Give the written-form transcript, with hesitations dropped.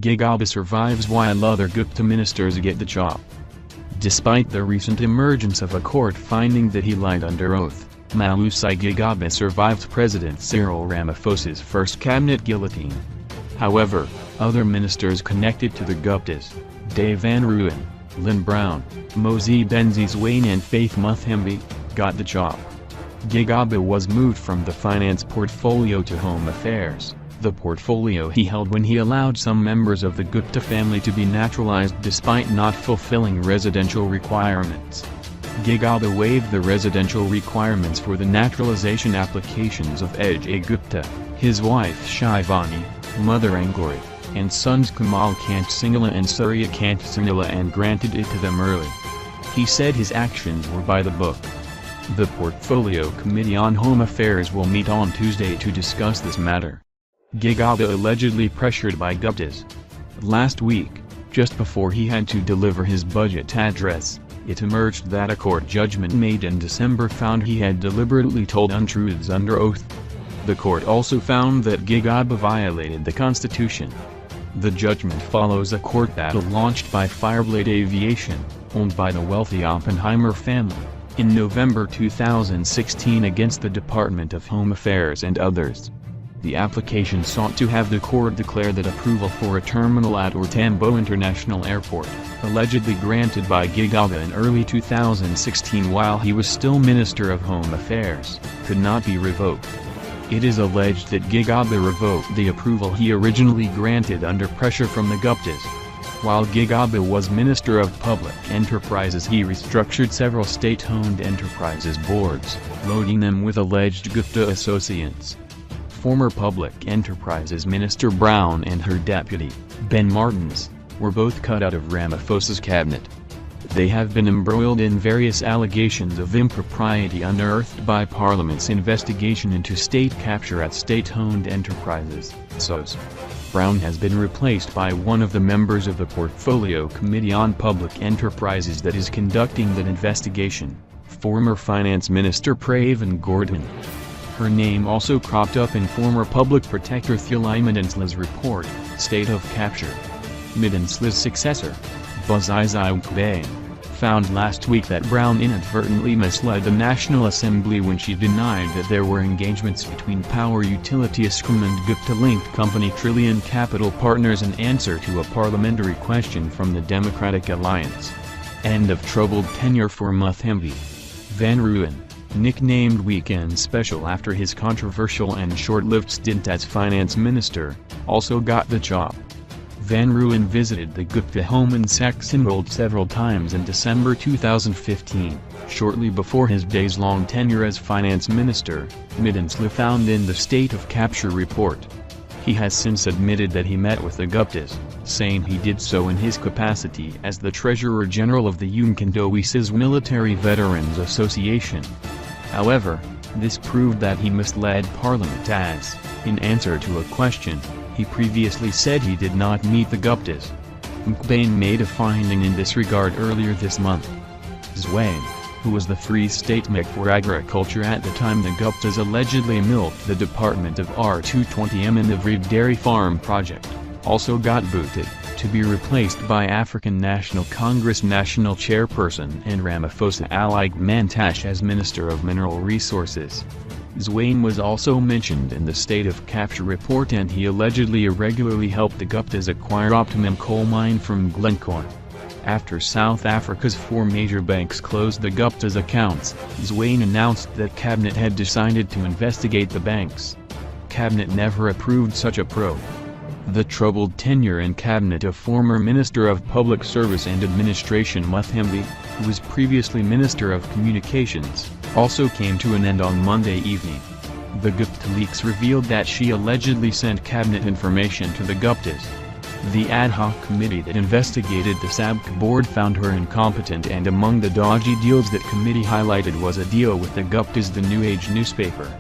Gigaba survives while other Gupta ministers get the chop. Despite the recent emergence of a court finding that he lied under oath, Malusi Gigaba survived President Cyril Ramaphosa's first cabinet guillotine. However, other ministers connected to the Guptas, Dave Van Rooyen, Lynn Brown, Mozi Benzizwane and Faith Muthembi, got the chop. Gigaba was moved from the finance portfolio to home affairs, the portfolio he held when he allowed some members of the Gupta family to be naturalized despite not fulfilling residential requirements. Gigaba waived the residential requirements for the naturalization applications of Ajay Gupta, his wife Shivani, mother Angori, and sons Kamal Kant Sinhala and Surya Kant Sinhala and granted it to them early. He said his actions were by the book. The Portfolio Committee on Home Affairs will meet on Tuesday to discuss this matter. Gigaba allegedly pressured by Guptas. Last week, just before he had to deliver his budget address, it emerged that a court judgment made in December found he had deliberately told untruths under oath. The court also found that Gigaba violated the Constitution. The judgment follows a court battle launched by Fireblade Aviation, owned by the wealthy Oppenheimer family, in November 2016 against the Department of Home Affairs and others. The application sought to have the court declare that approval for a terminal at Tambo International Airport, allegedly granted by Gigaba in early 2016 while he was still Minister of Home Affairs, could not be revoked. It is alleged that Gigaba revoked the approval he originally granted under pressure from the Guptas. While Gigaba was Minister of Public Enterprises, he restructured several state-owned enterprises boards, loading them with alleged Gupta associates. Former Public Enterprises Minister Brown and her deputy, Ben Martins, were both cut out of Ramaphosa's cabinet. They have been embroiled in various allegations of impropriety unearthed by Parliament's investigation into state capture at state-owned enterprises, SOEs. Brown has been replaced by one of the members of the Portfolio Committee on Public Enterprises that is conducting that investigation, former Finance Minister Pravin Gordhan. Her name also cropped up in former Public Protector Thulai Madinsla's report, State of Capture. Madinsla's successor, Buzizai Ukbain, found last week that Brown inadvertently misled the National Assembly when she denied that there were engagements between power utility Eskom and Gupta-linked company Trillion Capital Partners in answer to a parliamentary question from the Democratic Alliance. End of troubled tenure for Muthembi. Van Rooyen, nicknamed Weekend Special after his controversial and short-lived stint as finance minister, also got the chop. Van Rooyen visited the Gupta home in Saxonwold several times in December 2015, shortly before his days-long tenure as finance minister, Madinsley found in the State of Capture report. He has since admitted that he met with the Guptas, saying he did so in his capacity as the Treasurer General of the Uncondoleezas Military Veterans Association. However, this proved that he misled Parliament as, in answer to a question, he previously said he did not meet the Guptas. Ukbain made a finding in this regard earlier this month. Zwane, who was the Free State Minister for Agriculture at the time the Guptas allegedly milked the Department of R220M in the Vrieg Dairy Farm project, also got booted, to be replaced by African National Congress National Chairperson and Ramaphosa ally Mantashe as Minister of Mineral Resources. Zwane was also mentioned in the State of Capture report and he allegedly irregularly helped the Guptas acquire Optimum coal mine from Glencore. After South Africa's four major banks closed the Guptas' accounts, Zwane announced that Cabinet had decided to investigate the banks. Cabinet never approved such a probe. The troubled tenure in Cabinet of former Minister of Public Service and Administration Muthembi, who was previously Minister of Communications, also came to an end on Monday evening. The Gupta leaks revealed that she allegedly sent cabinet information to the Guptas. The ad hoc committee that investigated the SABC board found her incompetent, and among the dodgy deals that committee highlighted was a deal with the Guptas. The New Age newspaper.